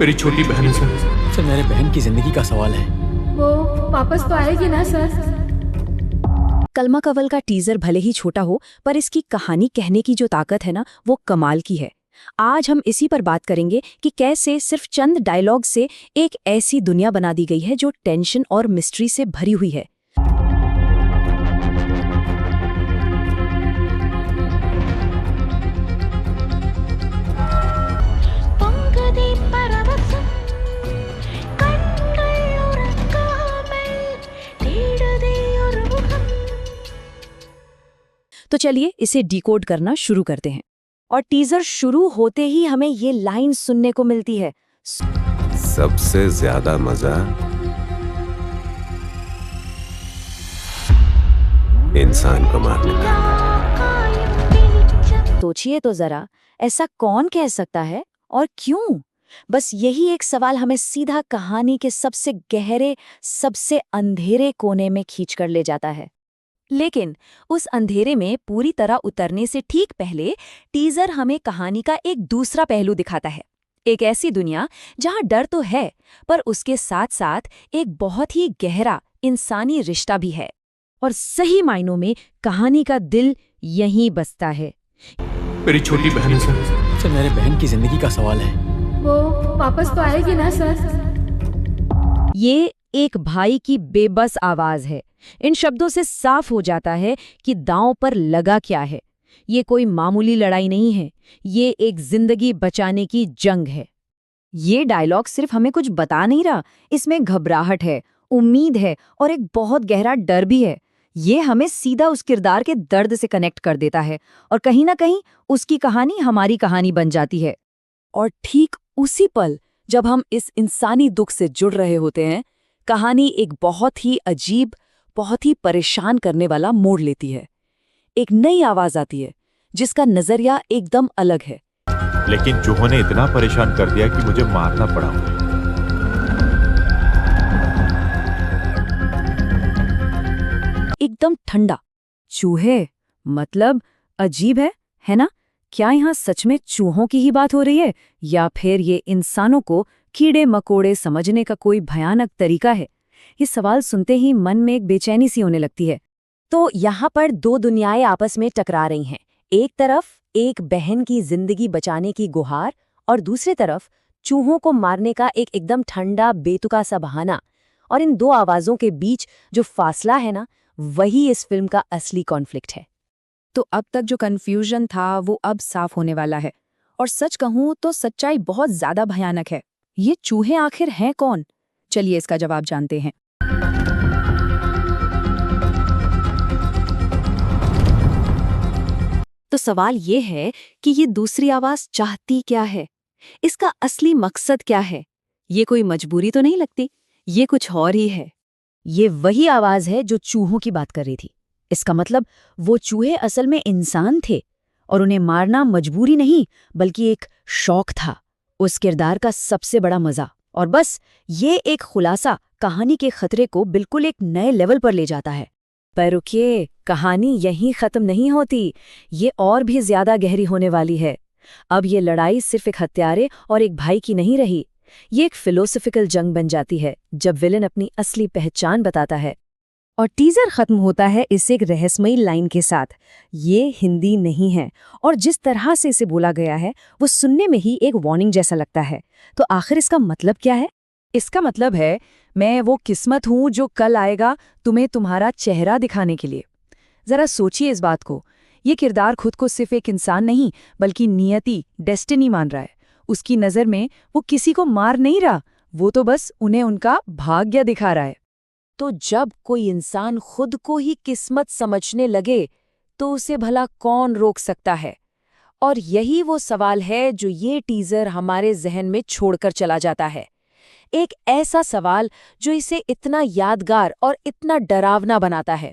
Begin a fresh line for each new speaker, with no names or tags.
मेरी छोटी बहन है सर।
सर मेरे बहन की जिंदगी का सवाल है।
वो वापस तो आएगी ना सर?
कलमा कवल का टीजर भले ही छोटा हो, पर इसकी कहानी कहने की जो ताकत है ना, वो कमाल की है। आज हम इसी पर बात करेंगे कि कैसे सिर्फ चंद डायलॉग से एक ऐसी दुनिया बना दी गई है जो टेंशन और मिस्ट्री से भरी हुई है। तो चलिए इसे डिकोड करना शुरू करते हैं। और टीजर शुरू होते ही हमें ये लाइन सुनने को मिलती है,
सबसे ज्यादा मजा इंसान को मारने में आता है।
सोचिए तो जरा, ऐसा कौन कह सकता है और क्यों? बस यही एक सवाल हमें सीधा कहानी के सबसे गहरे, सबसे अंधेरे कोने में खींचकर ले जाता है। लेकिन उस अंधेरे में पूरी तरह उतरने से ठीक पहले टीजर हमें कहानी का एक दूसरा पहलू दिखाता है। एक ऐसी दुनिया जहां डर तो है, पर उसके साथ साथ एक बहुत ही गहरा इंसानी रिश्ता भी है। और सही मायनों में कहानी का दिल यहीं बसता है।
मेरी छोटी बहन है सर।
सर मेरे बहन की जिंदगी का सवाल है।
वो वापस तो आएगी ना सर?
ये एक भाई की बेबस आवाज है। इन शब्दों से साफ हो जाता है कि दांव पर लगा क्या है। ये कोई मामूली लड़ाई नहीं है, ये एक जिंदगी बचाने की जंग है। ये डायलॉग सिर्फ हमें कुछ बता नहीं रहा, इसमें घबराहट है, उम्मीद है और एक बहुत गहरा डर भी है। ये हमें सीधा उस किरदार के दर्द से कनेक्ट कर देता है और कहीं ना कहीं उसकी कहानी हमारी कहानी बन जाती है। और ठीक उसी पल जब हम इस इंसानी दुख से जुड़ रहे होते हैं, कहानी एक बहुत ही अजीब, बहुत ही परेशान करने वाला मोड़ लेती है। एक नई आवाज आती है जिसका नजरिया एकदम अलग है।
लेकिन चूहों ने इतना परेशान कर दिया कि मुझे मारना पड़ा।
एकदम ठंडा। चूहे मतलब अजीब है ना? क्या यहाँ सच में चूहों की ही बात हो रही है, या फिर ये इंसानों को कीड़े मकोड़े समझने का कोई भयानक तरीका है? ये सवाल सुनते ही मन में एक बेचैनी सी होने लगती है। तो यहाँ पर दो दुनियाएं आपस में टकरा रही हैं। एक तरफ एक बहन की जिंदगी बचाने की गुहार, और दूसरी तरफ चूहों को मारने का एक एकदम ठंडा बेतुका सा बहाना। और इन दो आवाजों के बीच जो फासला है ना, वही इस फिल्म का असली कॉन्फ्लिक्ट है। तो अब तक जो कन्फ्यूजन था वो अब साफ होने वाला है। और सच कहूं तो सच्चाई बहुत ज्यादा भयानक है। ये चूहे आखिर हैं कौन? चलिए इसका जवाब जानते हैं। तो सवाल ये है कि ये दूसरी आवाज चाहती क्या है? इसका असली मकसद क्या है? ये कोई मजबूरी तो नहीं लगती, ये कुछ और ही है। ये वही आवाज है जो चूहों की बात कर रही थी। इसका मतलब वो चूहे असल में इंसान थे और उन्हें मारना मजबूरी नहीं, बल्कि एक शौक था, उस किरदार का सबसे बड़ा मजा। और बस ये एक खुलासा कहानी के खतरे को बिल्कुल एक नए लेवल पर ले जाता है। पर रुकिए, कहानी यहीं खत्म नहीं होती, ये और भी ज्यादा गहरी होने वाली है। अब ये लड़ाई सिर्फ एक हत्यारे और एक भाई की नहीं रही, ये एक फिलोसफिकल जंग बन जाती है जब विलेन अपनी असली पहचान बताता है। और टीजर खत्म होता है इस एक रहस्यमयी लाइन के साथ, ये हिंदी नहीं है। और जिस तरह से इसे बोला गया है वो सुनने में ही एक वार्निंग जैसा लगता है। तो आखिर इसका मतलब क्या है? इसका मतलब है, मैं वो किस्मत हूं जो कल आएगा तुम्हें तुम्हारा चेहरा दिखाने के लिए। जरा सोचिए इस बात को। ये किरदार खुद को सिर्फ एक इंसान नहीं, बल्कि नियति, डेस्टिनी मान रहा है। उसकी नज़र में वो किसी को मार नहीं रहा, वो तो बस उन्हें उनका भाग्य दिखा रहा है। तो जब कोई इंसान खुद को ही किस्मत समझने लगे, तो उसे भला कौन रोक सकता है? और यही वो सवाल है जो ये टीजर हमारे जहन में छोड़कर चला जाता है। एक ऐसा सवाल जो इसे इतना यादगार और इतना डरावना बनाता है।